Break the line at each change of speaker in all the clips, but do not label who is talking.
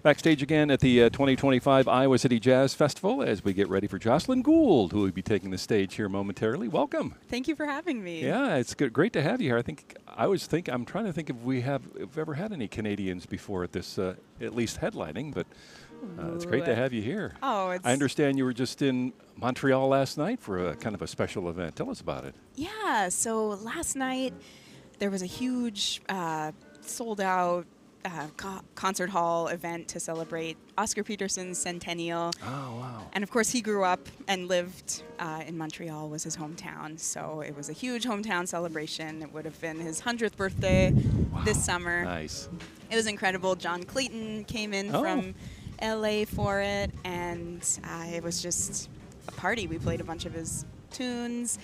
Backstage again at the 2025 Iowa City Jazz Festival as we get ready for Jocelyn Gould, who will be taking the stage here momentarily. Welcome.
Thank you for having me.
Yeah, it's good, great to have you here. I'm trying to think if we've ever had any Canadians before at this, at least headlining, but it's great to have you here.
Oh,
I understand you were just in Montreal last night for a kind of a special event. Tell us about it.
Yeah, so last night there was a huge sold-out concert hall event to celebrate Oscar Peterson's centennial.
Oh, wow.
And of course, he grew up and lived in Montreal, was his hometown. So it was a huge hometown celebration. It would have been his 100th birthday this summer.
Nice.
It was incredible. John Clayton came in from LA for it, and it was just a party. We played a bunch of his tunes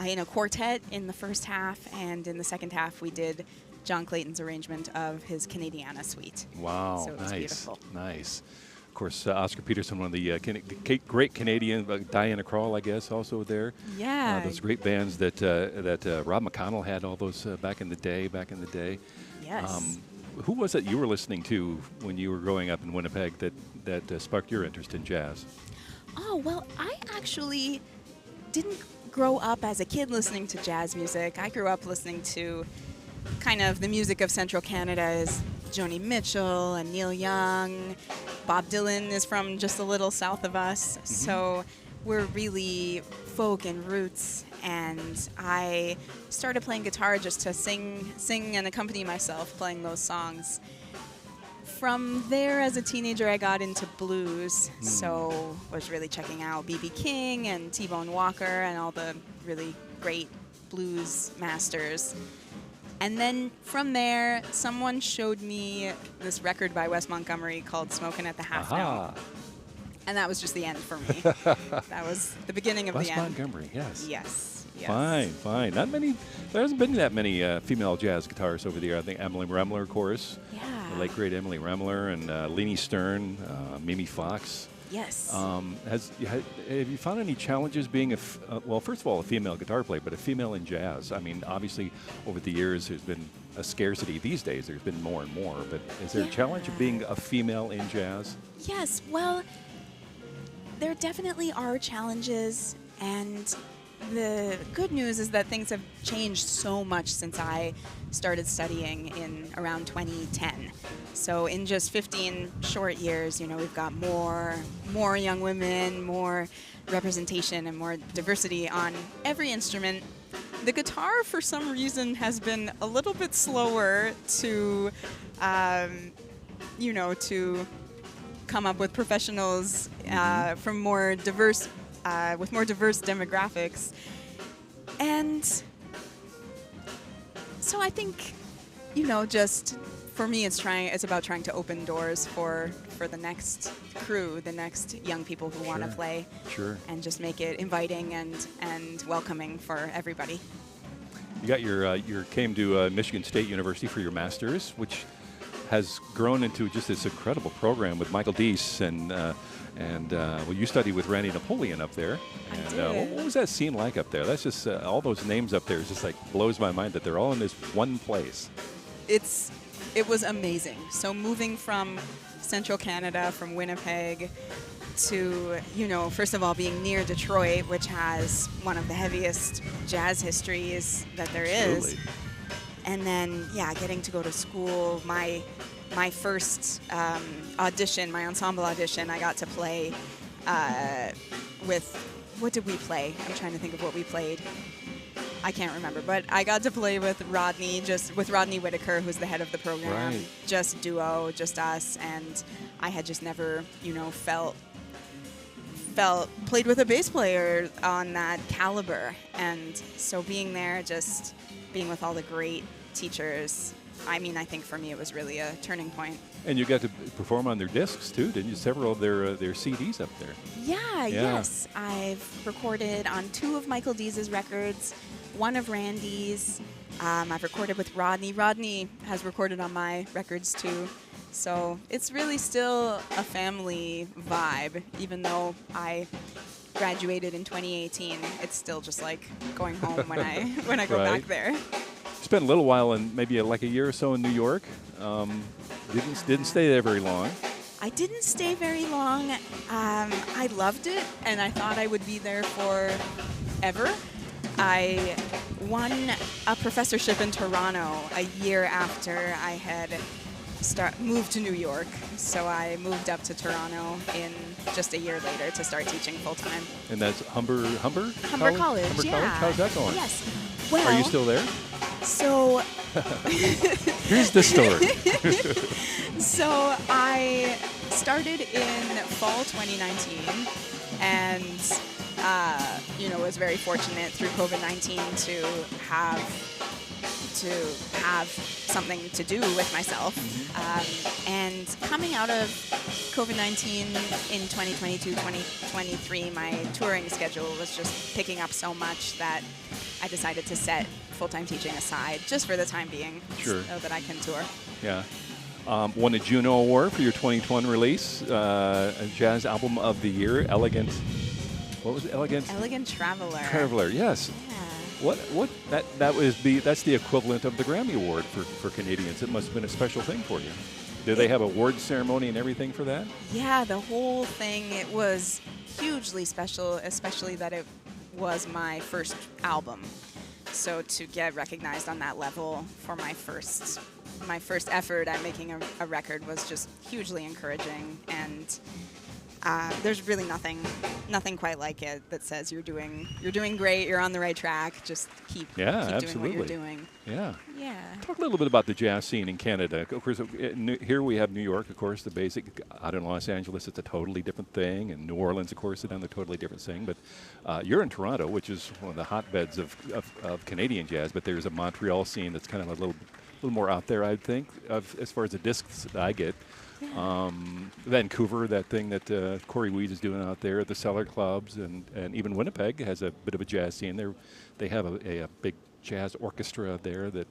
in a quartet in the first half, and in the second half we did John Clayton's arrangement of his Canadiana suite.
Wow,
so it was beautiful.
Nice. Of course, Oscar Peterson, one of the great Canadian, Diana Krall, I guess, also there.
Yeah.
Those great bands that Rob McConnell had, all those back in the day.
Yes.
Who was it you were listening to when you were growing up in Winnipeg that sparked your interest in jazz?
Oh, well, I actually didn't grow up as a kid listening to jazz music. I grew up listening to kind of the music of Central Canada is Joni Mitchell and Neil Young. Bob Dylan is from just a little south of us. Mm-hmm. So we're really folk and roots. And I started playing guitar just to sing and accompany myself playing those songs. From there, as a teenager, I got into blues. So was really checking out B.B. King and T-Bone Walker and all the really great blues masters. And then from there, someone showed me this record by Wes Montgomery called Smokin' at the Half Dome. And that was just the end for me. That was the beginning of the end.
Wes Montgomery, yes.
Yes.
Fine. There hasn't been that many female jazz guitarists over the year. I think Emily Remler, of course.
Yeah.
The late, great Emily Remler, and Leanie Stern, Mimi Fox.
Yes.
Have you found any challenges being well, first of all, a female guitar player, but a female in jazz? I mean, obviously, over the years, there's been a scarcity. These days, there's been more and more. But is there a challenge of being a female in jazz?
Yes. Well, there definitely are challenges, and the good news is that things have changed so much since I started studying in around 2010. So in just 15 short years, we've got more young women, more representation, and more diversity on every instrument. The guitar, for some reason, has been a little bit slower to, to come up with professionals from more diverse, with more diverse demographics. And so I think, just for me, it's about trying to open doors for the next crew, the next young people who want to play, and just make it inviting and welcoming for everybody.
You got your came to Michigan State University for your master's, which has grown into just this incredible program with Michael Deese and you studied with Randy Napoleon up there.
I
did. What was that scene like up there? That's just all those names up there is just like blows my mind that they're all in this one place.
It was amazing. So moving from Central Canada, from Winnipeg, to, first of all, being near Detroit, which has one of the heaviest jazz histories that there is. And then, getting to go to school. My first audition, my ensemble audition, I got to play with, what did we play? I'm trying to think of what we played. I can't remember, but I got to play with Rodney Whitaker, who's the head of the program, just duo, just us, and I had just never, played with a bass player on that caliber, and so being there, just being with all the great teachers, I think for me it was really a turning point. And
you got to perform on their discs too, didn't you? Several of their CDs up there.
Yes. I've recorded on 2 of Michael Deese's records, 1 of Randy's. I've recorded with Rodney. Rodney has recorded on my records too. So it's really still a family vibe, even though I graduated in 2018. It's still just like going home when I go back there.
Spent a little while in maybe like a year or so in New York. Didn't stay there very long.
I didn't stay very long. I loved it, and I thought I would be there forever. I won a professorship in Toronto a year after I had moved to New York. So I moved up to Toronto in just a year later to start teaching full-time.
And that's Humber
College,
Humber
yeah.
College? How's that going?
Yes. Well,
are you still there?
So
here's the story.
So I started in fall 2019 and was very fortunate through COVID-19 to have something to do with myself. And coming out of COVID-19 in 2022, 2023, my touring schedule was just picking up so much that I decided to set full-time teaching aside just for the time being,
sure,
so that I can tour.
Yeah. Won a Juno Award for your 2020 release, a Jazz Album of the Year, Elegant. What was it?
Elegant Traveler.
Traveler, yes.
Yeah.
That's the equivalent of the Grammy Award for Canadians. It must have been a special thing for you. Did they have award ceremony and everything for that?
Yeah, the whole thing, it was hugely special, especially that it was my first album. So to get recognized on that level for my first effort at making a record was just hugely encouraging, and there's really nothing quite like it that says you're doing great, you're on the right track, just keep doing what you're doing.
Yeah.
Yeah.
Talk a little bit about the jazz scene in Canada. Of course, here we have New York, of course, the basic. Out in Los Angeles, it's a totally different thing, and New Orleans, of course, is another totally different thing. But you're in Toronto, which is one of the hotbeds of Canadian jazz, but there's a Montreal scene that's kind of a little more out there, I think, as far as the discs that I get.
Yeah.
Vancouver, that thing that Corey Weeds is doing out there, the Cellar Clubs, and even Winnipeg has a bit of a jazz scene. They have a big jazz orchestra there that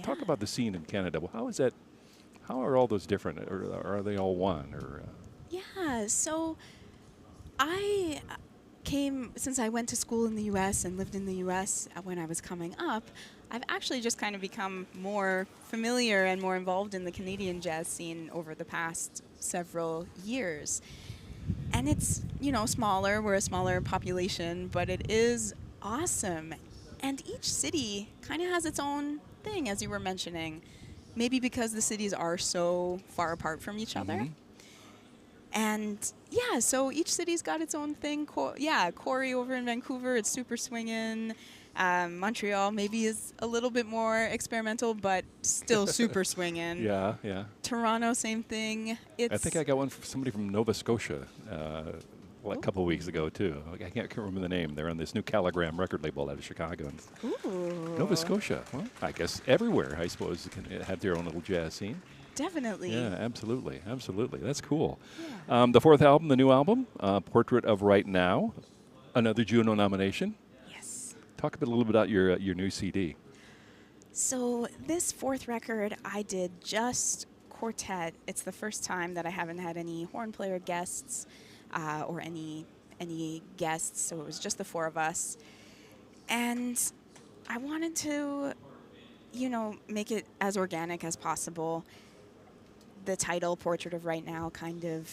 talk about the scene in Canada. Well, how is that? How are all those different, or are they all one? Or
Yeah, so I since I went to school in the U.S. and lived in the U.S. when I was coming up, I've actually just kind of become more familiar and more involved in the Canadian jazz scene over the past several years. And it's, smaller, we're a smaller population, but it is awesome. And each city kind of has its own thing, as you were mentioning, maybe because the cities are so far apart from each other. And yeah, so each city's got its own thing. Corey over in Vancouver, it's super swinging. Montreal maybe is a little bit more experimental, but still super swinging.
Yeah.
Toronto, same thing.
I think I got one from somebody from Nova Scotia a couple of weeks ago, too. I can't remember the name. They're on this new Caligram record label out of Chicago.
Ooh.
Nova Scotia. Well, I guess everywhere, I suppose, can have their own little jazz scene.
Definitely.
Yeah, absolutely. That's cool. Yeah. The fourth album, the new album, Portrait of Right Now, another Juno nomination.
Yes.
Talk a little bit about your new CD.
So this fourth record, I did just quartet. It's the first time that I haven't had any horn player guests or any guests, so it was just the four of us. And I wanted to, make it as organic as possible. The title, Portrait of Right Now, kind of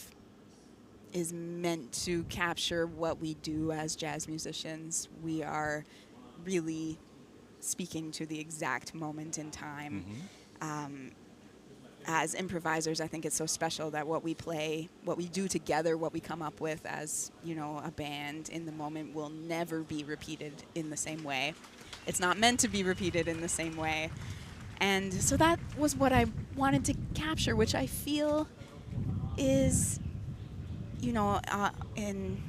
is meant to capture what we do as jazz musicians. We are really speaking to the exact moment in time. As improvisers, I think it's so special that what we play, what we do together, what we come up with as, a band in the moment will never be repeated in the same way. It's not meant to be repeated in the same way. And so that was what I wanted to capture, which I feel is, in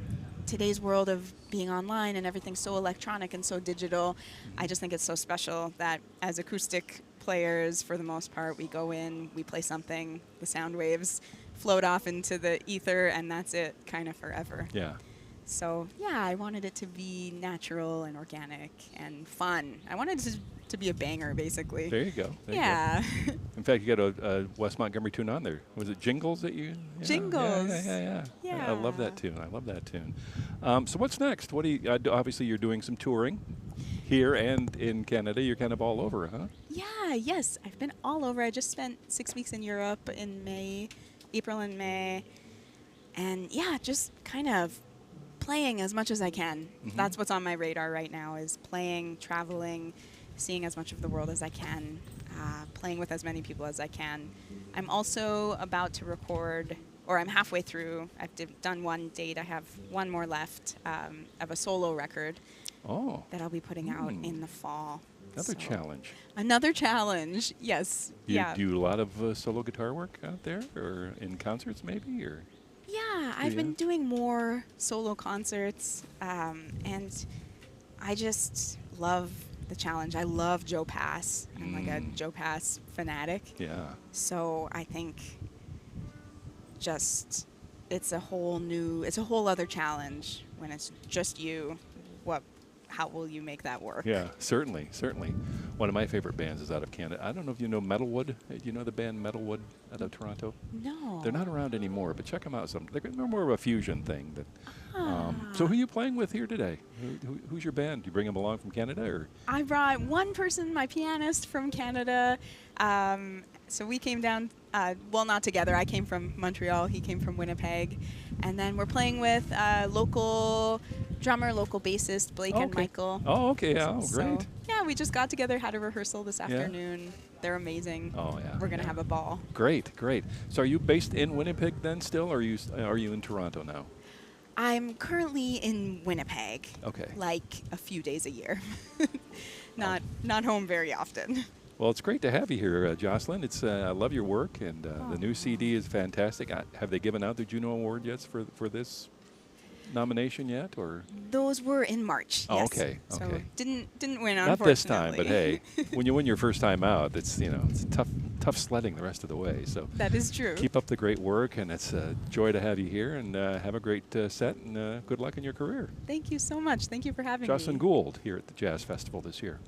today's world of being online and everything so electronic and so digital, I just think it's so special that as acoustic players, for the most part, we go in, we play something, the sound waves float off into the ether, and that's it kind of forever.
Yeah.
So, I wanted it to be natural and organic and fun. I wanted it to be a banger, basically.
There you go.
Yeah.
In fact, you got a Wes Montgomery tune on there. Was it Jingles that you? Yeah.
Jingles.
Yeah. I love that tune. So what's next? What do you? Obviously, you're doing some touring here and in Canada. You're kind of all over, huh?
Yeah. Yes. I've been all over. I just spent 6 weeks in Europe in May April and May. And yeah, just kind of playing as much as I can. That's what's on my radar right now, is playing, traveling, seeing as much of the world as I can, playing with as many people as I can. I'm also about to record, or I'm halfway through. I've done one date. I have one more left of a solo record that I'll be putting out in the fall.
Another challenge.
Another challenge, yes.
Do you do a lot of solo guitar work out there, or in concerts maybe, or?
Yeah, I've been doing more solo concerts, and I just love the challenge. I love Joe Pass. I'm like a Joe Pass fanatic.
Yeah.
So I think just it's a whole other challenge when it's just you. How will you make that work?
Yeah, certainly, certainly. One of my favorite bands is out of Canada. I don't know if you know Metalwood. Do you know the band Metalwood out of Toronto?
No.
They're not around anymore, but check them out. They're more of a fusion thing. So who are you playing with here today? Who's your band? Do you bring them along from Canada, or?
I brought one person, my pianist from Canada. So we came down, well, not together. I came from Montreal. He came from Winnipeg. And then we're playing with local drummer, local bassist, Blake and Michael.
Oh, okay. Oh, great.
So, yeah, we just got together, had a rehearsal this afternoon. They're amazing.
Oh, yeah.
We're going to have a ball.
Great, great. So are you based in Winnipeg then still, or are you in Toronto now?
I'm currently in Winnipeg.
Okay.
Like a few days a year. Not home very often.
Well, it's great to have you here, Jocelyn. I love your work, and the new CD is fantastic. Have they given out the Juno Award yet for this nomination yet, or?
Those were in March.
Oh,
yes.
okay.
So
Okay.
didn't win,
Not
unfortunately.
this time, but hey, when you win your first time out, it's tough sledding the rest of the way. So
that is true.
Keep up the great work, and it's a joy to have you here. And have a great set, and good luck in your career.
Thank you so much. Thank you for having me.
Jocelyn Gould here at the Jazz Festival this year.